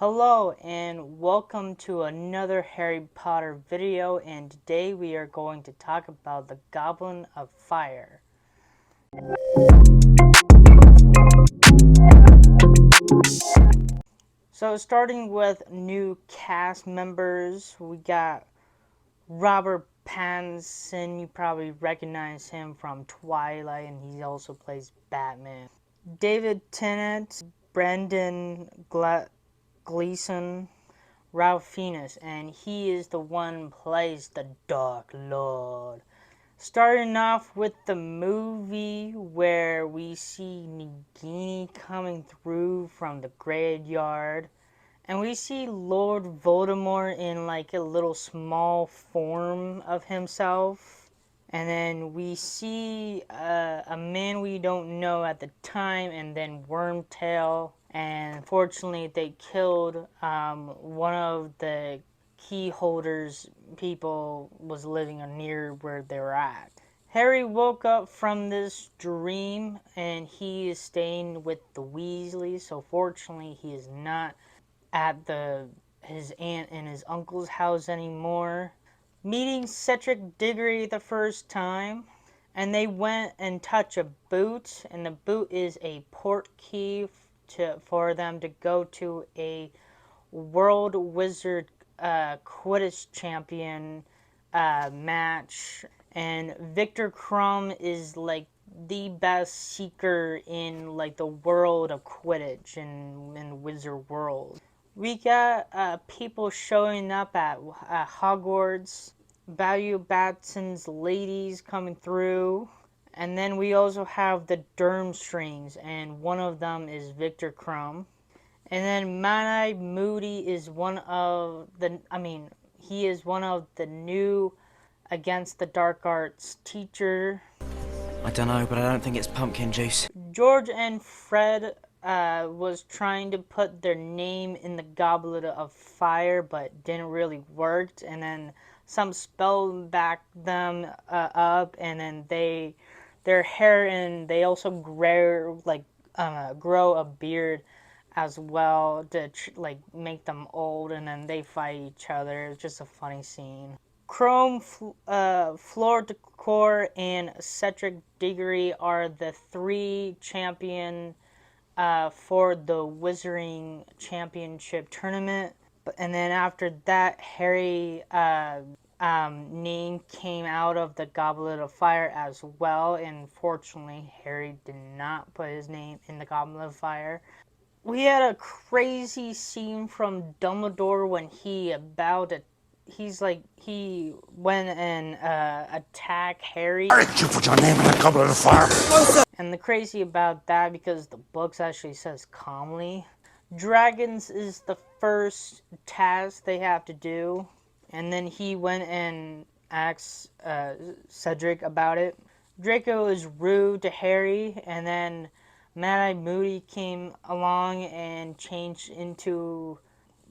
Hello and welcome to another Harry Potter video, and today we are going to talk about the Goblet of Fire. So starting with new cast members, we got Robert Pattinson. You probably recognize him from Twilight, and he also plays Batman. David Tennant, Brendan Gleeson, Ralph Fiennes, and he is the one who plays the Dark Lord. Starting off with the movie where we see Nagini coming through from the graveyard, and we see Lord Voldemort in like a little small form of himself. And then we see a man we don't know at the time, and then Wormtail. And unfortunately, they killed one of the key holders. People was living near where they were at. Harry woke up from this dream, and he is staying with the Weasleys. So fortunately, he is not at his aunt and his uncle's house anymore. Meeting Cedric Diggory the first time, and they went and touched a boot, and the boot is a port key for them to go to a World Wizard Quidditch Champion match. And Victor Crumb is like the best seeker in like the world of Quidditch in Wizard World. We got people showing up at Hogwarts, Bayou Batson's ladies coming through, and then we also have the Durmstrings, and one of them is Victor Crumb. And then Mad-Eye Moody is he is one of the new Against the Dark Arts teacher. I don't know, but I don't think it's pumpkin juice. George and Fred was trying to put their name in the Goblet of Fire, but didn't really work. And then some spell backed them up, and then their hair, and they also grow a beard as well to make them old, and then they fight each other. It's just a funny scene. Chrome, Floor Decor, and Cedric Diggory are the three champion for the Wizarding Championship tournament. And then after that, Harry name came out of the Goblet of Fire as well. And fortunately, Harry did not put his name in the Goblet of Fire. We had a crazy scene from Dumbledore when he he went and attacked Harry. Did you put your name in the Goblet of Fire? And the crazy about that, because the books actually says calmly, dragons is the first task they have to do. And then he went and asked Cedric about it. Draco is rude to Harry, and then Mad-Eye Moody came along and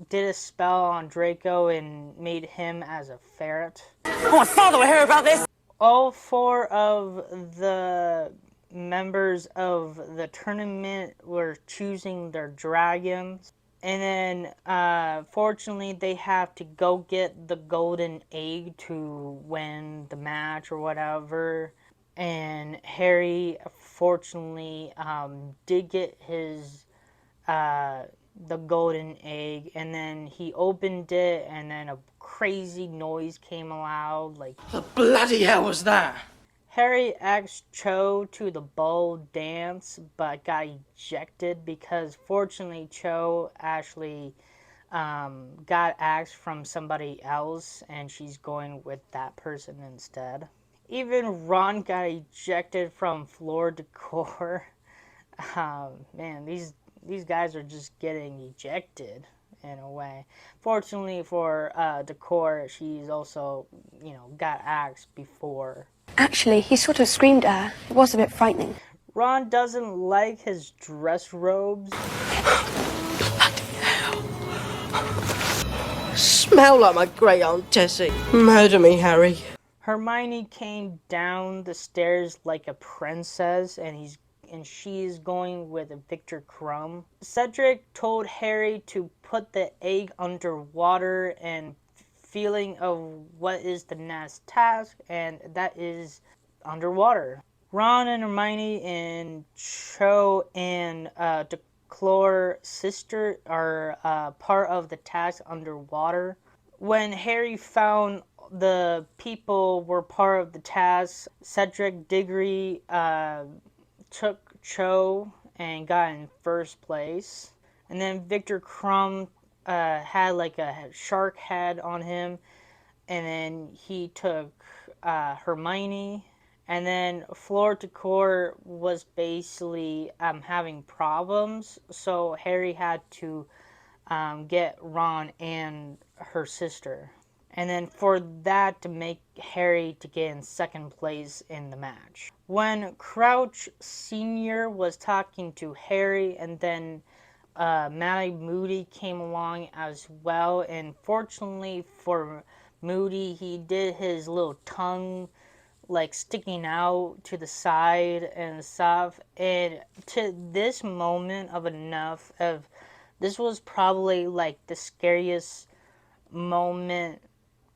did a spell on Draco and made him as a ferret. Oh, my father will hear about this! All four of the members of the tournament were choosing their dragons. And then, fortunately, they have to go get the golden egg to win the match or whatever. And Harry, fortunately, did get his the golden egg, and then he opened it, and then a crazy noise came aloud. The bloody hell was that? Harry asked Cho to the bowl dance, but got ejected because fortunately Cho actually got asked from somebody else, and she's going with that person instead. Even Ron got ejected from Floor Decor. Man, these guys are just getting ejected in a way. Fortunately for Decor, she's also, got axed before. Actually, he sort of screamed at her. It was a bit frightening. Ron doesn't like his dress robes. Smell like my great Aunt Tessie. Murder me, Harry. Hermione came down the stairs like a princess, and and she's going with Victor Crumb. Cedric told Harry to put the egg underwater and feeling of what is the next task, and that is underwater. Ron and Hermione and Cho and Declore sister are part of the task underwater. When Harry found the people were part of the task, Cedric Diggory took Cho and got in first place. And then Victor Crumb had like a shark head on him, and then he took Hermione. And then Fleur Decor was basically having problems, so Harry had to get Ron and her sister. And then for that to make Harry to get in second place in the match. When Crouch Sr. was talking to Harry, and then Matty Moody came along as well, and fortunately for Moody, he did his little tongue like sticking out to the side and stuff, and to this moment of enough of this was probably like the scariest moment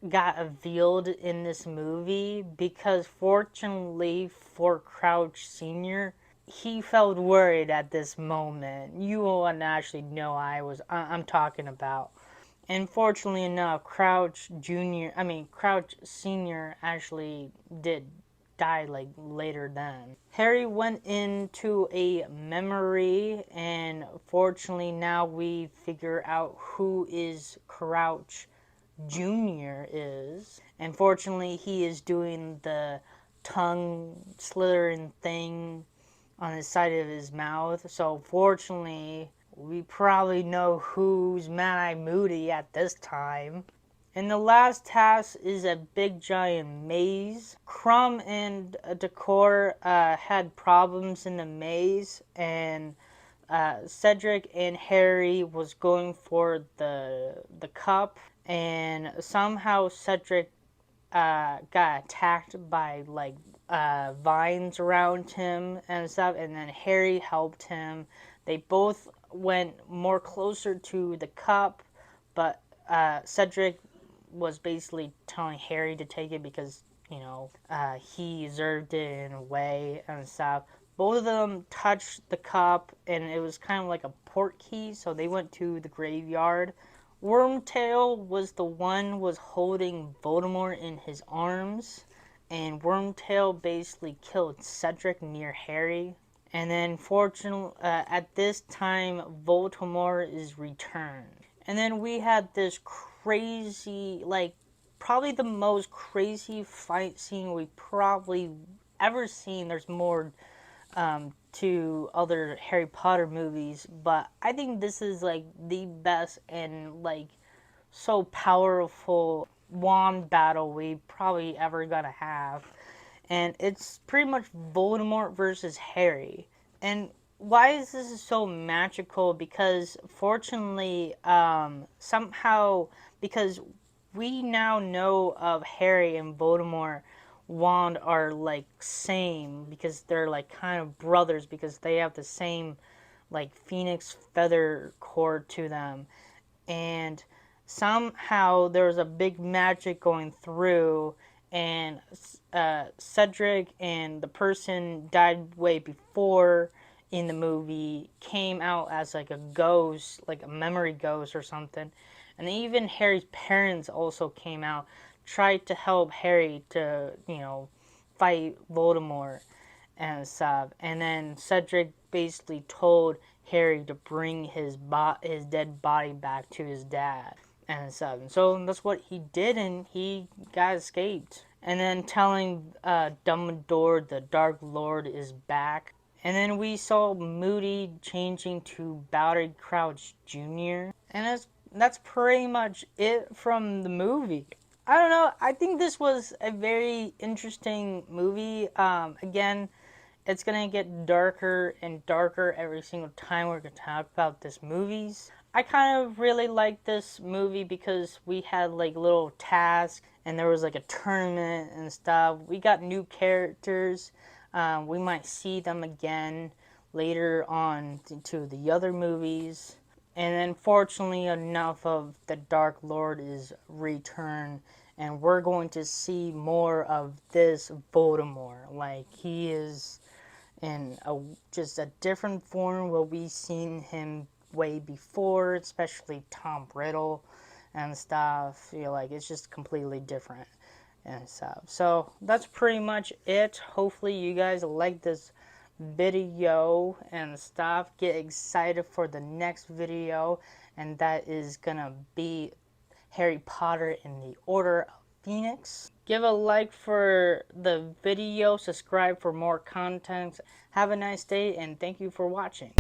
got revealed in this movie, because fortunately for Crouch Sr., he felt worried at this moment. You won't actually know I'm talking about. And fortunately enough, Crouch Sr. actually did die like later then. Harry went into a memory, and fortunately now we figure out who is Crouch Jr. is. And fortunately he is doing the tongue slithering thing on the side of his mouth. So fortunately we probably know who's Mad-Eye Moody at this time. And the last task is a big giant maze. Crumb and Decor had problems in the maze, and Cedric and Harry was going for the cup, and somehow Cedric got attacked by like vines around him and stuff, and then Harry helped him. They both went more closer to the cup, but Cedric was basically telling Harry to take it because, he deserved it in a way and stuff. Both of them touched the cup, and it was kind of like a port key, so they went to the graveyard. Wormtail was holding Voldemort in his arms, and Wormtail basically killed Cedric near Harry. And then, fortunately, at this time, Voldemort is returned. And then we had this crazy, like, probably the most crazy fight scene we probably ever seen. There's more to other Harry Potter movies, but I think this is like the best and like so powerful wand battle we probably ever gonna have. And it's pretty much Voldemort versus Harry. And why is this so magical? Because fortunately, somehow, because we now know of Harry and Voldemort wand are like same, because they're like kind of brothers, because they have the same like phoenix feather cord to them. And somehow there was a big magic going through, and Cedric and the person died way before in the movie came out as like a ghost, like a memory ghost or something. And even Harry's parents also came out, tried to help Harry to, fight Voldemort and stuff. And then Cedric basically told Harry to bring his dead body back to his dad and stuff. And so that's what he did, and he got escaped. And then telling Dumbledore the Dark Lord is back. And then we saw Moody changing to Barty Crouch Jr. And that's pretty much it from the movie. I don't know. I think this was a very interesting movie. Again, it's going to get darker and darker every single time we're going to talk about this movies. I kind of really like this movie because we had like little tasks, and there was like a tournament and stuff. We got new characters. We might see them again. later on to the other movies. And then fortunately enough of the Dark Lord is returned, and we're going to see more of this Voldemort. Like, he is in just a different form what we've seen him way before, especially Tom Riddle and stuff. Like, it's just completely different and stuff. So that's pretty much it. Hopefully you guys like this video and stuff. Get excited for the next video, and that is gonna be Harry Potter in the Order of Phoenix. Give a like for the video, subscribe for more content. Have a nice day, and thank you for watching.